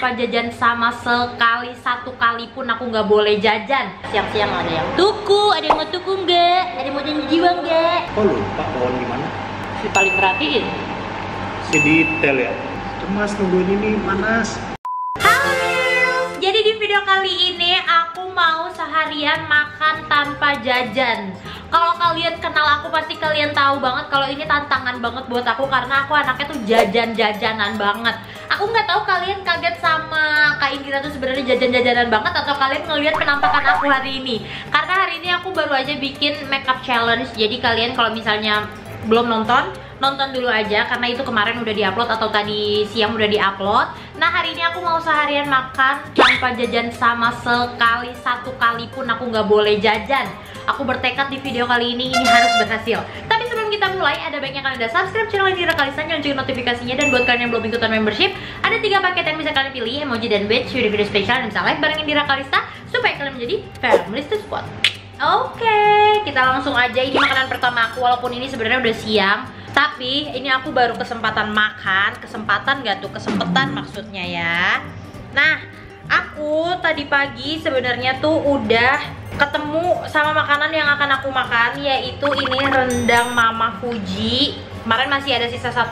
tanpa jajan sama sekali, satu kali pun aku nggak boleh jajan. Siang-siang ada yang tuku, ada yang mau tuku nggak, ada yang mau janji jiwa nggak. Kok lupa bawaan gimana? Si paling perhatiin. Si detail ya. Mas nungguin ini panas. Halo, jadi di video kali ini aku mau seharian makan tanpa jajan. Kalau kalian kenal aku pasti kalian tahu banget kalau ini tantangan banget buat aku karena aku anaknya tuh jajan-jajanan banget. Aku nggak tahu kalian kaget sama Kak Indira tuh sebenarnya jajan-jajanan banget atau kalian ngelihat penampakan aku hari ini. Karena hari ini aku baru aja bikin makeup challenge. Jadi kalian kalau misalnya belum nonton dulu aja karena itu kemarin udah diupload atau tadi siang udah diupload. Nah hari ini aku mau seharian makan tanpa jajan sama sekali, satu kali pun aku nggak boleh jajan. Aku bertekad di video kali ini harus berhasil. Tapi sebelum kita mulai, ada baiknya kalian udah subscribe channel Indira Kalista, nyalain notifikasinya. Dan buat kalian yang belum ikutan membership, ada 3 paket yang bisa kalian pilih, emoji dan badge, video spesial, dan bisa live bareng Indira Kalista supaya kalian menjadi family to spot. Oke, kita langsung aja. Ini makanan pertama aku, walaupun ini sebenarnya udah siang, tapi ini aku baru kesempatan makan. Kesempatan gak tuh? Kesempatan maksudnya ya. Nah, aku tadi pagi sebenarnya tuh udah ketemu sama makanan yang akan aku makan, yaitu ini rendang Mama Fuji. Kemarin masih ada sisa 1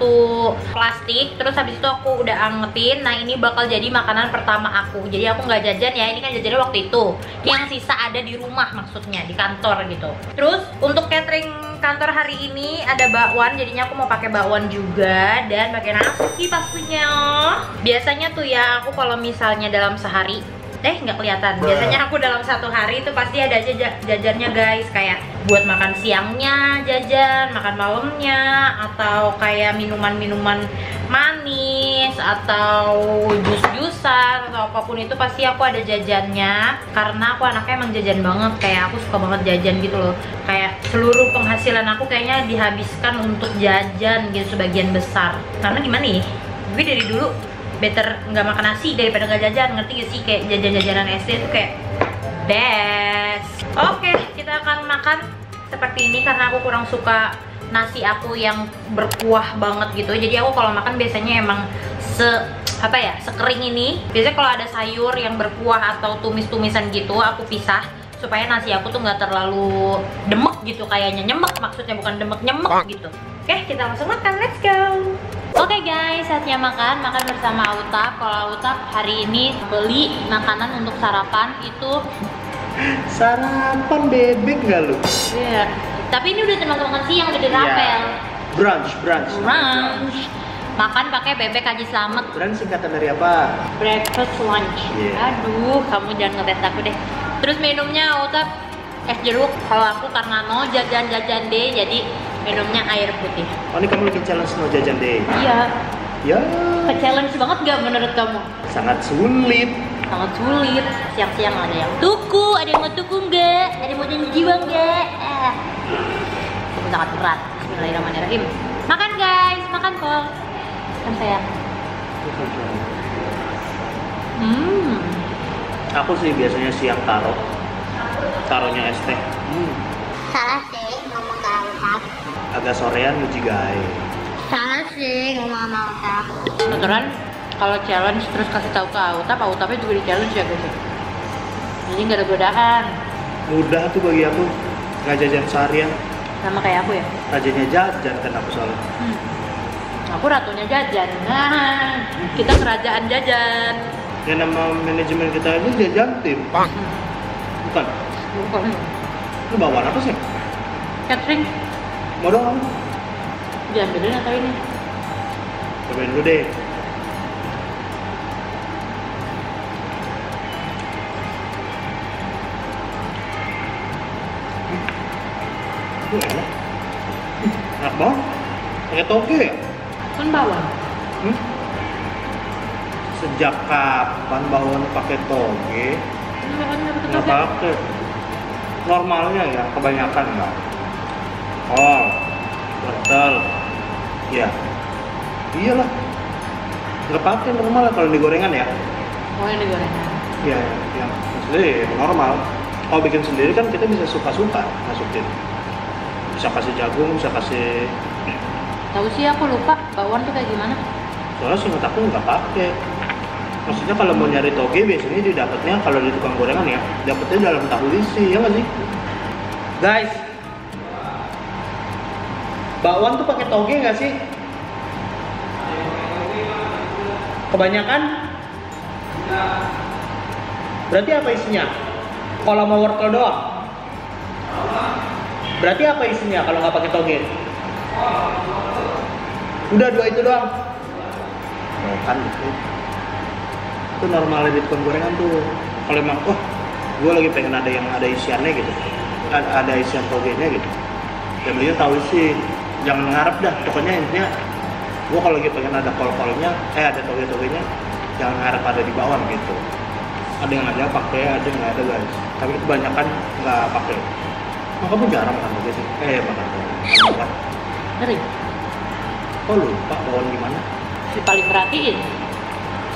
plastik, terus habis itu aku udah angetin. Nah ini bakal jadi makanan pertama aku. Jadi aku nggak jajan ya, ini kan jajannya waktu itu. Yang sisa ada di rumah maksudnya, di kantor gitu. Terus untuk catering kantor hari ini ada bakwan, jadinya aku mau pakai bakwan juga dan pakai nasi pastinya. Biasanya tuh ya aku kalau misalnya dalam sehari nggak kelihatan. Biasanya aku dalam 1 hari itu pasti ada aja jajannya guys, kayak buat makan siangnya jajan, makan malamnya, atau kayak minuman-minuman manis atau jus-jusan atau apapun itu pasti aku ada jajannya. Karena aku anaknya emang jajan banget, kayak aku suka banget jajan gitu loh. Kayak seluruh penghasilan aku kayaknya dihabiskan untuk jajan gitu sebagian besar. Karena gimana nih? Gue dari dulu better nggak makan nasi daripada nggak jajan, ngerti gak sih? Kayak jajan-jajanan SD itu kayak best. Oke, kita akan makan seperti ini karena aku kurang suka nasi aku yang berkuah banget gitu. Jadi aku kalau makan biasanya emang sekering ini. Biasanya kalau ada sayur yang berkuah atau tumis-tumisan gitu aku pisah supaya nasi aku tuh nggak terlalu demek gitu, kayaknya nyemek maksudnya, bukan demek, nyemek gitu. Oke, kita langsung makan, let's go. Oke guys, saatnya makan bersama Autap. Kalau Autap hari ini beli makanan untuk sarapan itu. Sarapan bebek nggak lu? Iya, tapi ini udah termasuk makan siang, udah dirapel. Brunch. Makan pakai bebek Haji Slamet. Brunch singkatan dari apa? Breakfast lunch. Aduh, kamu jangan ngetes aku deh. Terus minumnya Autap es jeruk. Kalau aku karena no jajan-jajan deh, jadi minumnya air putih. Oh, ini kamu lagi challenge no jajan deh? Iya. Ya. Ke-challenge banget gak menurut kamu? Sangat sulit. Sangat sulit. Siang-siang ada yang tuku, ada yang mau tuku nggak, ada yang mau janji jiwa nggak. Itu sangat berat. Bismillahirrahmanirrahim. Makan guys, makan kok. Kan sayang. Aku sih biasanya siang taruhnya es teh. Salah sih ngomong ke Autap. Agak sorean uji guys. Salah sih ngomong sama Autap. Kebetulan kalau challenge terus kasih tahu ke Autapnya juga di challenge ya guys. Jadi nggak ada godaan. Mudah tuh bagi aku, nggak jajan seharian. Sama kayak aku ya. Rajanya jajan kan aku soalnya. Aku ratunya jajan. Nah, kita kerajaan jajan. Ya nama manajemen kita ini jajan tim. Bukan. Lu bawaan apa sih? Catering. Mau dong kamu? Diambilin atau ini? Cobain dulu deh. Enak. Enak banget. Pakai toge ya? Kan bawang. Sejak kapan bawang pakai toge? Nggak pakai. Normalnya ya, kebanyakan nggak. Oh, betul. Ya, iyalah. Nggak pakai normal kalau digorengan ya. Oh yang digorengan. Iya, yang maksudnya normal. Kalau bikin sendiri kan kita bisa suka-suka masukin. Bisa kasih jagung, bisa kasih. Tahu sih aku lupa bawang tuh kayak gimana. Soalnya seingat aku nggak pakai. Maksudnya kalau mau nyari toge biasanya didapatnya kalau di tukang gorengan ya, dapatnya dalam tahu isi, ya nggak sih? Guys, bakwan tuh pakai toge nggak sih? Kebanyakan? Berarti apa isinya? Kalau mau wortel doang? Berarti apa isinya kalau nggak pakai toge? Udah 2 itu doang? Oh, kan itu normalnya di tukang gorengan tuh. Kalau emang wah gue lagi pengen ada yang ada isiannya gitu, ada isian togenya gitu, dan beliau tahu sih, jangan ngarep dah. Pokoknya intinya gue kalau lagi pengen ada kol-kolnya, ada toge-togenya, jangan ngarep ada di bawah gitu. Ada yang ada pakai, ada yang nggak ada guys, tapi kebanyakan nggak pakai. Nah, kamu jarang makan toge sih? Makan Ngeri. oh lupa bawang gimana? Si paling perhatiin.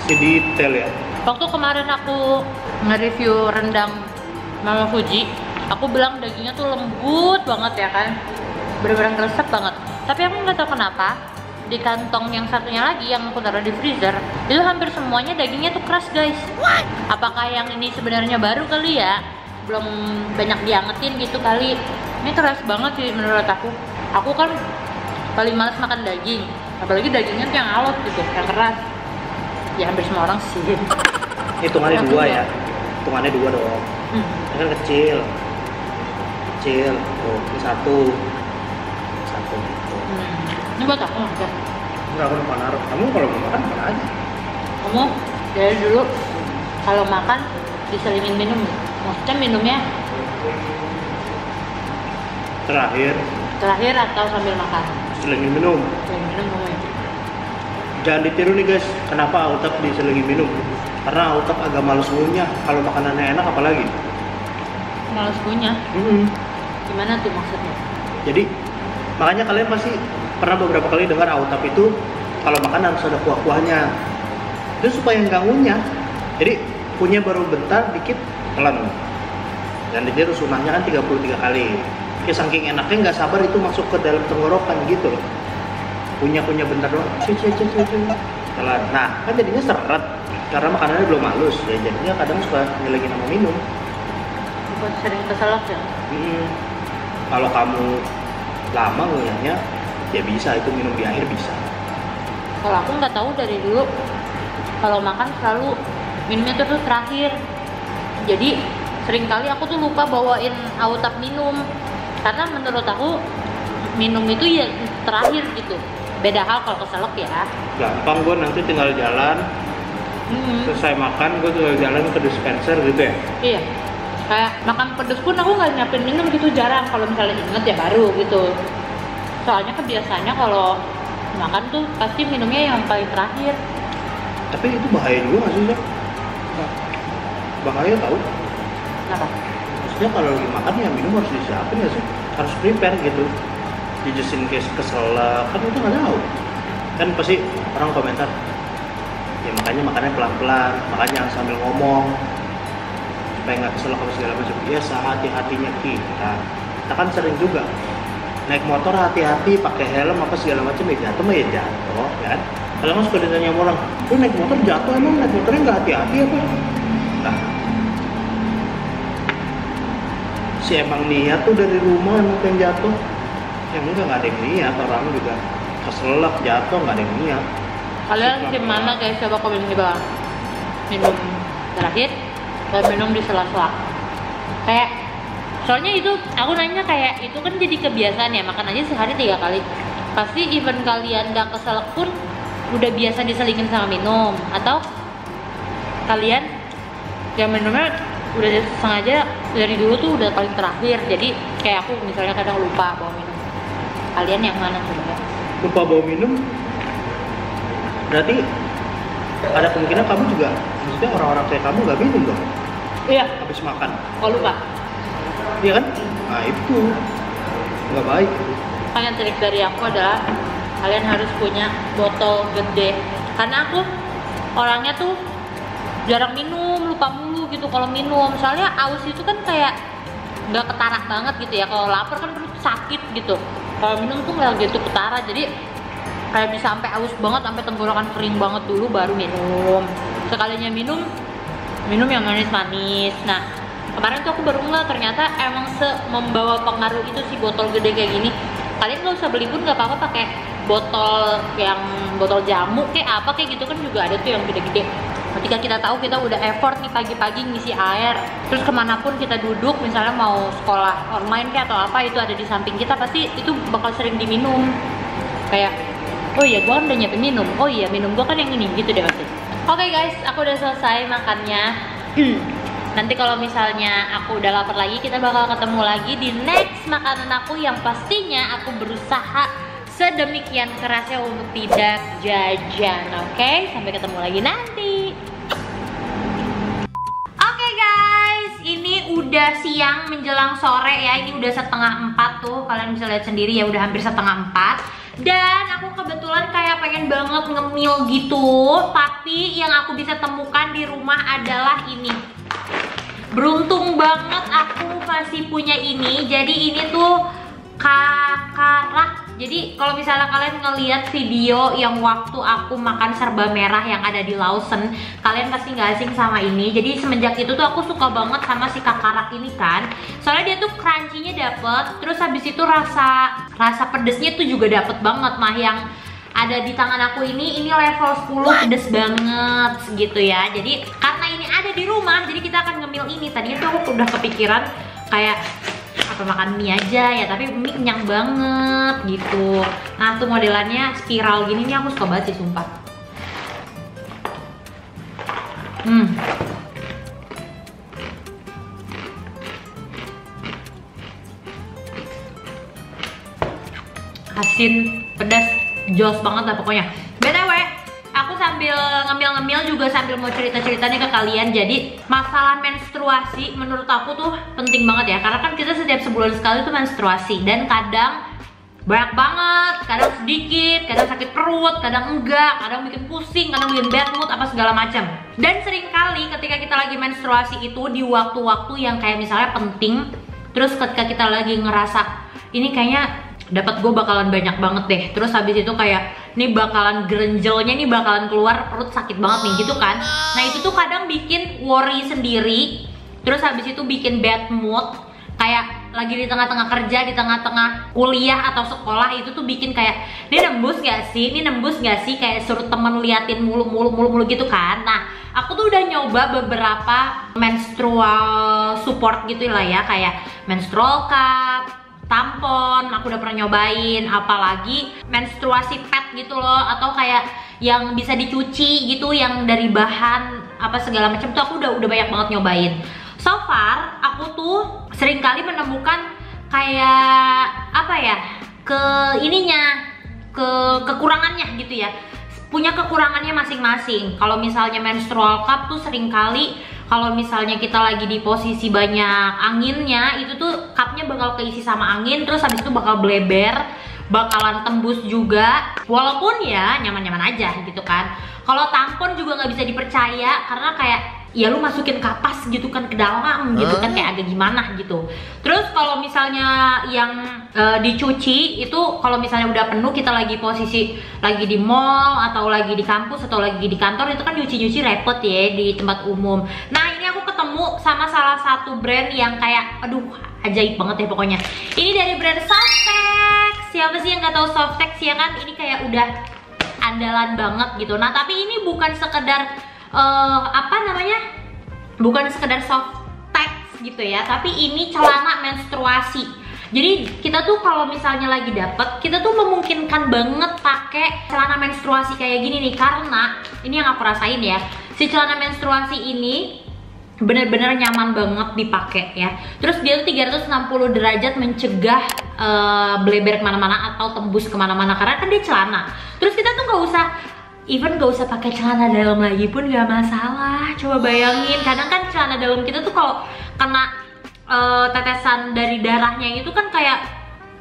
Si detail ya. Waktu kemarin aku nge-review rendang Mama Fuji, aku bilang dagingnya tuh lembut banget ya kan, bener-bener ngeresep banget. Tapi aku nggak tahu kenapa di kantong yang satunya lagi yang aku taruh di freezer itu hampir semuanya dagingnya tuh keras guys. Apakah yang ini sebenarnya baru kali ya, belum banyak diangetin gitu kali. Ini keras banget sih menurut aku. Aku kan paling males makan daging, apalagi dagingnya tuh yang alot gitu, yang keras. Ya hampir semua orang sih. Hitungannya 2 ya, hitungannya 2 dong. Ini kan kecil, oh ini satu gitu. Ini buat aku enggak. Enggak, aku lupa naruh. Kamu kalau mau makan makan aja. Kamu dari dulu kalau makan diselingin minum, maksudnya minumnya terakhir atau sambil makan? Selingin minum. Selingin minum kamu ya? Jangan ditiru nih guys, kenapa Autap diselingin minum? Karena Autap agak males ngunyah. Kalau makanannya enak apalagi? Males punya. Gimana tuh maksudnya? Jadi makanya kalian pasti pernah beberapa kali dengar Autap itu kalau makan harus ada kuah-kuahnya. Itu supaya nggak ngunyah. Jadi punya baru bentar dikit telan. Dan dia sunahnya kan 33 kali. Ya saking enaknya nggak sabar itu masuk ke dalam tenggorokan gitu loh. Punya bentar doang. Telan. Nah, kan jadinya seret karena makanannya belum halus. Ya jadinya kadang suka nyelengin sama minum. Bukan sering keselak ya? Kalau kamu lama ngunyahnya, ya bisa itu minum di akhir bisa. Kalau aku nggak tahu dari dulu, kalau makan selalu minumnya tuh terakhir. Jadi seringkali aku tuh lupa bawain Autap minum, karena menurut aku minum itu ya terakhir gitu. Beda hal kalau keselak ya. Gampang, gue nanti tinggal jalan, selesai makan gue tinggal jalan ke dispenser gitu ya. Iya. Kayak makan pedes pun aku nggak nyiapin minum gitu, jarang. Kalau misalnya inget ya baru gitu. Soalnya kebiasaannya kalau makan tuh pasti minumnya yang paling terakhir. Tapi itu bahaya juga nggak sih, Zak? Bahaya tau. Kenapa? Maksudnya kalau lagi makan ya minum harus disiapin ya sih, harus prepare gitu. Just in case keselak, kan itu nggak tahu. Kan pasti orang komentar, ya makanya makannya pelan-pelan, makanya jangan sambil ngomong supaya nggak keselak apa segala macam. Ya sehati-hatinya kita kan sering juga naik motor hati-hati, pakai helm apa segala macam, ya jatuh mah ya jatuh kan. Kalau nggak suka ditanya sama orang, lu naik motor jatuh, emang naik motornya nggak hati-hati apa? Nah, si emang niat tuh dari rumah emang pengen jatuh. Yang nggak ada yang niat, orang juga keselak jatuh nggak ada yang niat. Kalian gimana guys? Coba komen di bawah. Minum terakhir dan minum di sela-sela. Kayak soalnya itu aku nanya kayak itu kan jadi kebiasaan ya, makan aja sehari 3 kali. Pasti even kalian nggak keselak pun udah biasa diselingin sama minum, atau kalian yang minumnya udah sengaja dari dulu tuh udah paling terakhir. Jadi kayak aku misalnya kadang lupa bawa minum. Kalian yang mana coba ya? Lupa bawa minum, berarti ada kemungkinan kamu juga, maksudnya orang-orang kayak kamu nggak minum dong? Iya. Habis makan? Oh lupa. Iya kan? Nah itu nggak baik. Kalian trik dari aku adalah kalian harus punya botol gede. Karena aku orangnya tuh jarang minum, lupa mulu gitu kalau minum. Soalnya aus itu kan kayak nggak ketara banget gitu ya. Kalau lapar kan perut sakit gitu. Kalau minum tuh nggak gitu ketara. Jadi kayak bisa sampai aus banget, sampai tenggorokan kering banget dulu baru minum. sekalinya minum yang manis-manis. Nah, kemarin tuh aku baru ngeliat ternyata emang membawa pengaruh itu si botol gede kayak gini. Kalian nggak usah beli pun nggak apa-apa, pakai botol yang botol jamu kayak apa kayak gitu kan juga ada tuh yang gede-gede. Ketika kita tahu kita udah effort nih pagi-pagi ngisi air, terus kemanapun kita duduk, misalnya mau sekolah online kayak atau apa, itu ada di samping kita, pasti itu bakal sering diminum. Kayak, oh iya gua kan udah nyiapin minum, oh iya minum gua kan yang ini, gitu deh pasti. Oke guys, aku udah selesai makannya. Nanti kalau misalnya aku udah lapar lagi, kita bakal ketemu lagi di next makanan aku yang pastinya aku berusaha sedemikian kerasnya untuk tidak jajan. Oke, sampai ketemu lagi nanti. Oke guys, ini udah siang menjelang sore ya. Ini udah 3:30 tuh, kalian bisa lihat sendiri ya, udah hampir 3:30. Dan aku kebetulan kayak pengen banget ngemil gitu, tapi yang aku bisa temukan di rumah adalah ini. Beruntung banget aku masih punya ini. Jadi ini tuh kakarak. Jadi kalau misalnya kalian ngeliat video yang waktu aku makan serba merah yang ada di Lawson, kalian pasti nggak asing sama ini. Jadi semenjak itu tuh aku suka banget sama si kakarak ini kan. Soalnya dia tuh crunchy-nya dapet, terus habis itu rasa pedesnya tuh juga dapet banget. Nah yang ada di tangan aku ini level 10 pedes banget gitu ya. Jadi karena ini ada di rumah, jadi kita akan ngemil ini. Tadinya tuh aku udah kepikiran kayak apa makan mie aja ya, tapi mie kenyang banget gitu. Nah tuh modelannya spiral gini nih, aku suka banget sih sumpah. Asin, pedas, jos banget lah pokoknya. BTW, aku sambil ngemil-ngemil juga sambil mau cerita-ceritanya ke kalian. Jadi masalah menstruasi menurut aku tuh penting banget ya, karena kan kita setiap sebulan sekali tuh menstruasi, dan kadang banyak banget, kadang sedikit, kadang sakit perut, kadang enggak, kadang bikin pusing, kadang bikin bad mood, apa segala macam. Dan seringkali ketika kita lagi menstruasi itu di waktu-waktu yang kayak misalnya penting, terus ketika kita lagi ngerasa ini kayaknya dapat gue bakalan banyak banget deh, terus habis itu kayak nih bakalan grenjelnya nih bakalan keluar, perut sakit banget nih gitu kan. Nah itu tuh kadang bikin worry sendiri, terus habis itu bikin bad mood. Kayak lagi di tengah-tengah kerja, di tengah-tengah kuliah atau sekolah, itu tuh bikin kayak ini nembus gak sih, ini nembus gak sih, kayak suruh temen liatin mulu gitu kan. Nah aku tuh udah nyoba beberapa menstrual support gitu lah ya, kayak menstrual cup, tampon, aku udah pernah nyobain, apalagi menstruasi pad gitu loh, atau kayak yang bisa dicuci gitu, yang dari bahan apa segala macam tuh aku udah banyak banget nyobain. So far aku tuh sering kali menemukan kayak apa ya, kekurangannya gitu ya, punya kekurangannya masing-masing. Kalau misalnya menstrual cup tuh sering kali kalau misalnya kita lagi di posisi banyak anginnya, itu tuh cupnya bakal keisi sama angin, terus habis itu bakal bleber, bakalan tembus juga, walaupun ya nyaman-nyaman aja gitu kan. Kalau tampon juga nggak bisa dipercaya, karena kayak ya lu masukin kapas gitu kan ke dalam gitu kan, kayak agak gimana gitu. Terus kalau misalnya yang dicuci itu, kalau misalnya udah penuh, kita lagi posisi lagi di mall atau lagi di kampus atau lagi di kantor, itu kan nyuci-nyuci repot ya di tempat umum. Nah ini aku ketemu sama salah satu brand yang kayak aduh ajaib banget ya pokoknya. Ini dari brand Softex. Siapa sih yang nggak tahu Softex ya kan? Ini kayak udah andalan banget gitu. Nah tapi ini bukan sekedar bukan sekedar Softex gitu ya, tapi ini celana menstruasi. Jadi kita tuh kalau misalnya lagi dapet, kita tuh memungkinkan banget pakai celana menstruasi kayak gini nih, karena ini yang aku rasain ya, si celana menstruasi ini bener-bener nyaman banget dipakai ya. Terus dia tuh 360 derajat mencegah bleber kemana-mana atau tembus kemana-mana, karena kan dia celana. Terus kita tuh gak usah pakai celana dalam lagi pun gak masalah. Coba bayangin, kadang kan celana dalam kita tuh kalau kena tetesan dari darahnya itu kan kayak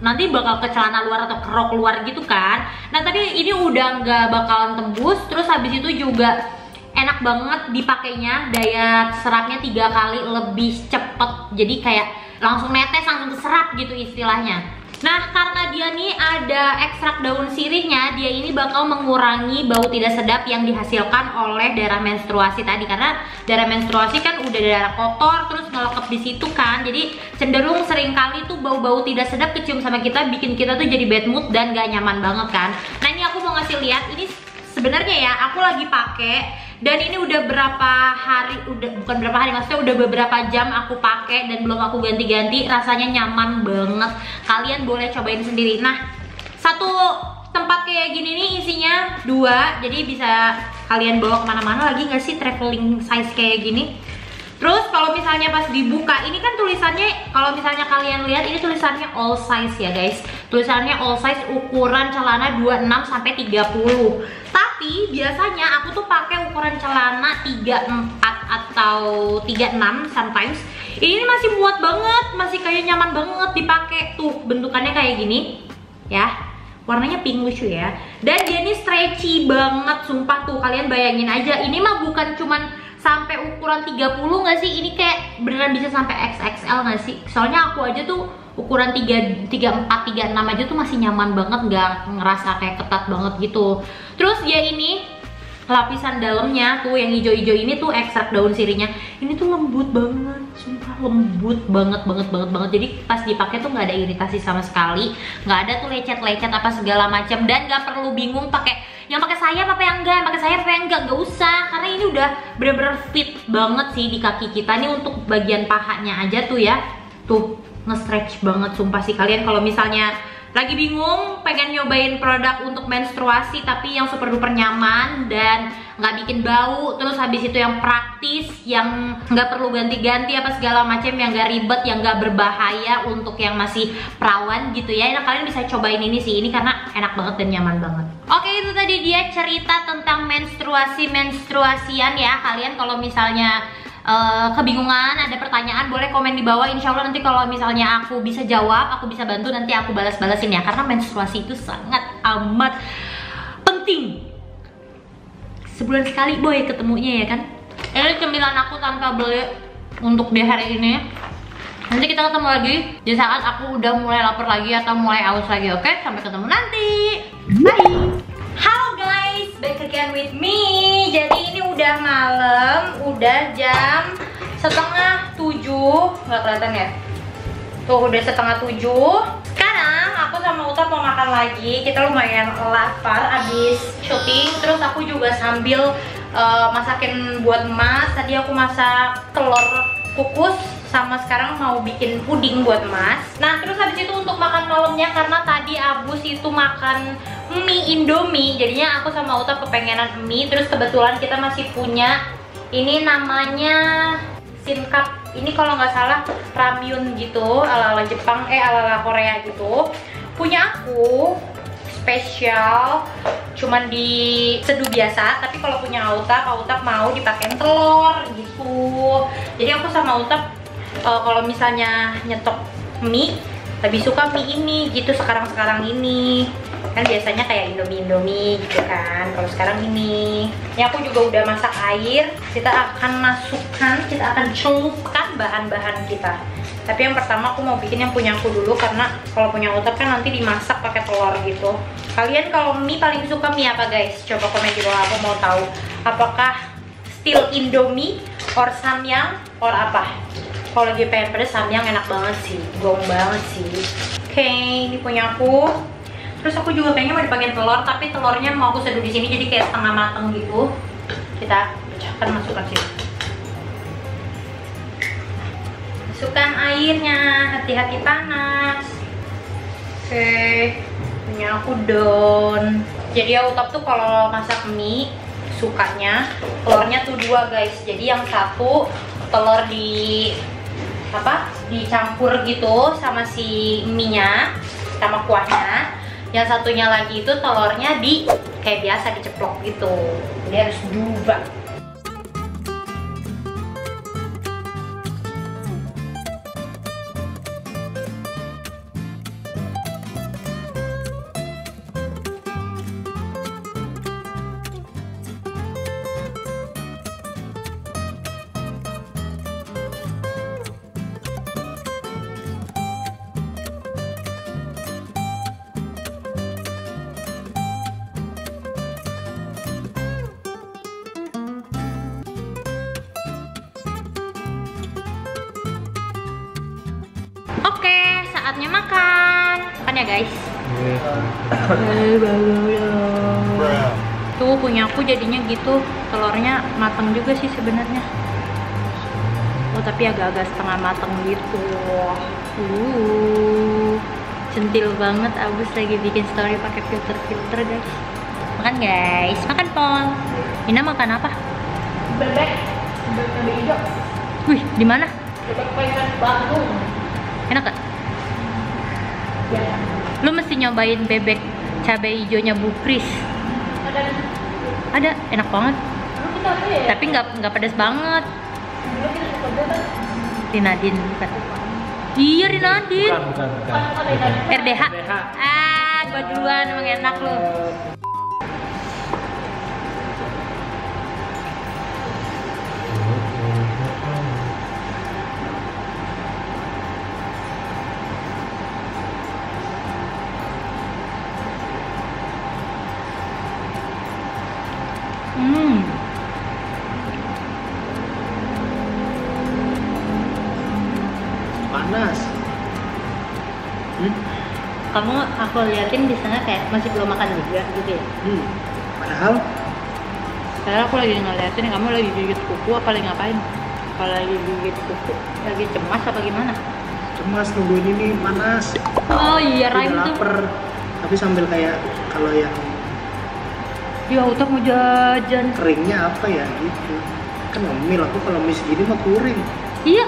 nanti bakal ke celana luar atau ke rok luar gitu kan. Nah tapi ini udah nggak bakalan tembus, terus habis itu juga enak banget dipakainya, daya serapnya 3 kali lebih cepet, jadi kayak langsung netes, langsung keserap gitu istilahnya. Nah, karena dia nih ada ekstrak daun sirihnya, dia ini bakal mengurangi bau tidak sedap yang dihasilkan oleh darah menstruasi tadi. Karena darah menstruasi kan udah darah kotor, terus ngelekep di situ kan. Jadi cenderung seringkali tuh bau-bau tidak sedap kecium sama kita, bikin kita tuh jadi bad mood dan gak nyaman banget kan. Nah, ini aku mau ngasih lihat, ini sebenarnya ya aku lagi pakai. Dan ini udah berapa hari, bukan berapa hari, maksudnya udah beberapa jam aku pakai dan belum aku ganti-ganti. Rasanya nyaman banget. Kalian boleh cobain sendiri. Nah, satu tempat kayak gini nih isinya 2, jadi bisa kalian bawa kemana-mana lagi nggak sih, traveling size kayak gini. Terus kalau misalnya pas dibuka, ini kan tulisannya, kalau misalnya kalian lihat ini tulisannya all size ya guys. Tulisannya all size, ukuran celana 26 sampai 30. Tapi biasanya aku tuh pakai ukuran celana 34 atau 36 sometimes. Ini masih muat banget, masih kayak nyaman banget dipakai. Tuh bentukannya kayak gini ya. Warnanya pink lucu ya. Dan dia ini stretchy banget, sumpah tuh kalian bayangin aja. Ini mah bukan cuman sampai ukuran 30 nggak sih? Ini kayak beneran bisa sampai XXL nggak sih? Soalnya aku aja tuh ukuran 34, 36 aja tuh masih nyaman banget, nggak ngerasa kayak ketat banget gitu. Terus dia ini lapisan dalamnya tuh yang hijau-hijau ini tuh ekstrak daun sirihnya. Ini tuh lembut banget, sumpah lembut banget. Jadi pas dipakai tuh nggak ada iritasi sama sekali, nggak ada tuh lecet-lecet apa segala macam, dan nggak perlu bingung pakai yang pakai sayap apa yang enggak, pakai sayap apa yang enggak, nggak usah, karena ini udah bener-bener fit banget sih di kaki kita. Nih untuk bagian pahanya aja tuh ya, tuh nge-stretch banget sumpah sih. Kalian kalau misalnya lagi bingung pengen nyobain produk untuk menstruasi tapi yang super duper nyaman dan nggak bikin bau, terus habis itu yang praktis, yang nggak perlu ganti-ganti apa segala macam, yang nggak ribet, yang nggak berbahaya untuk yang masih perawan gitu ya, nah kalian bisa cobain ini sih, ini karena enak banget dan nyaman banget. Oke, itu tadi dia cerita tentang menstruasian ya. Kalian kalau misalnya kebingungan, ada pertanyaan, boleh komen di bawah. Insya Allah nanti kalau misalnya aku bisa jawab, aku bisa bantu, nanti aku balas-balasin ya. Karena menstruasi itu sangat amat penting. Sebulan sekali boy ketemunya ya kan. Ini cemilan aku tanpa beli untuk di hari ini. Nanti kita ketemu lagi di saat aku udah mulai lapar lagi atau mulai aus lagi. Oke, sampai ketemu nanti. Bye. Halo guys, back again with me. Jadi ini udah malam, udah jam 6:30. Nggak kelihatan ya? Tuh udah 6:30. Sekarang aku sama Uta mau makan lagi. Kita lumayan lapar abis syuting. Terus aku juga sambil masakin buat Mas. Tadi aku masak telur kukus, sama sekarang mau bikin puding buat Mas. Nah terus habis itu untuk makan malamnya, karena tadi Abus itu makan mie Indomie, jadinya aku sama Uta kepengenan mie. Terus kebetulan kita masih punya ini namanya Sinkap. Ini kalau nggak salah ramyun gitu, ala-ala Jepang, ala-ala Korea gitu. Punya aku spesial, cuman diseduh biasa. Tapi kalau punya Auta, Pak Uta mau dipakein telur gitu. Jadi aku sama Uta kalau misalnya nyetok mie, lebih suka mie ini gitu sekarang ini. Kan biasanya kayak Indomie gitu kan. Kalau sekarang ini aku juga udah masak air. Kita akan masukkan, kita akan celupkan bahan-bahan kita. Tapi yang pertama aku mau bikin yang punya aku dulu, karena kalau punya Utap kan nanti dimasak pakai telur gitu. Kalian kalau mie paling suka mie apa guys? Coba komen di bawah, aku mau tahu. Apakah still Indomie or Samyang or apa? Kalau lagi pengen pedes, Samyang enak banget sih, gong banget sih. Oke, ini punya aku. Terus aku juga pengen mau dipakein telur, tapi telurnya mau aku seduh di sini jadi kayak setengah mateng gitu. Kita pecahkan, masukkan sini. Masukkan airnya, hati-hati panas. Oke, punya aku don. Jadi ya Utap tuh kalau masak mie sukanya telurnya tuh 2 guys. Jadi yang satu telur dicampur gitu sama si mie-nya, sama kuahnya. Yang satunya lagi itu telurnya kayak biasa diceplok gitu. Jadi harus 2. saatnya makan. Makan ya guys. Tuh punya aku jadinya gitu, telurnya matang juga sih sebenarnya. Oh tapi agak-agak setengah matang gitu. Centil banget. Abus lagi bikin story pakai filter guys. Makan guys, makan Pong. Ina makan apa? Bebek hijau. Wih, di mana? Bebek pengen Bandung. Enak gak? Ya. Lu mesti nyobain bebek cabai hijaunya Bu Kris. Ada, enak banget. Tapi nggak pedas banget. Rinadin bukan? Iya Rinadin. Bukan. RDH. Gua duluan, emang enak lu. Panas. Kamu aku liatin di sana kayak masih belum makan juga gitu ya. Padahal Sekarang aku lagi ngeliatin kamu lagi gigit kuku apa lagi ngapain? Kalau lagi gigit kuku, lagi cemas apa gimana? cemas nungguin ini panas. Oh iya, Udah Raim tuh. lapar. Tapi sambil kayak kalau yang Ya udah mau jajan. keringnya apa ya gitu. Kan ngemil aku kalau mie segini mah kuring. Iya.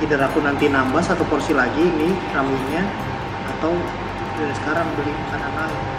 Either aku nanti nambah 1 porsi lagi ini ramunya atau dari sekarang beli makanan lain.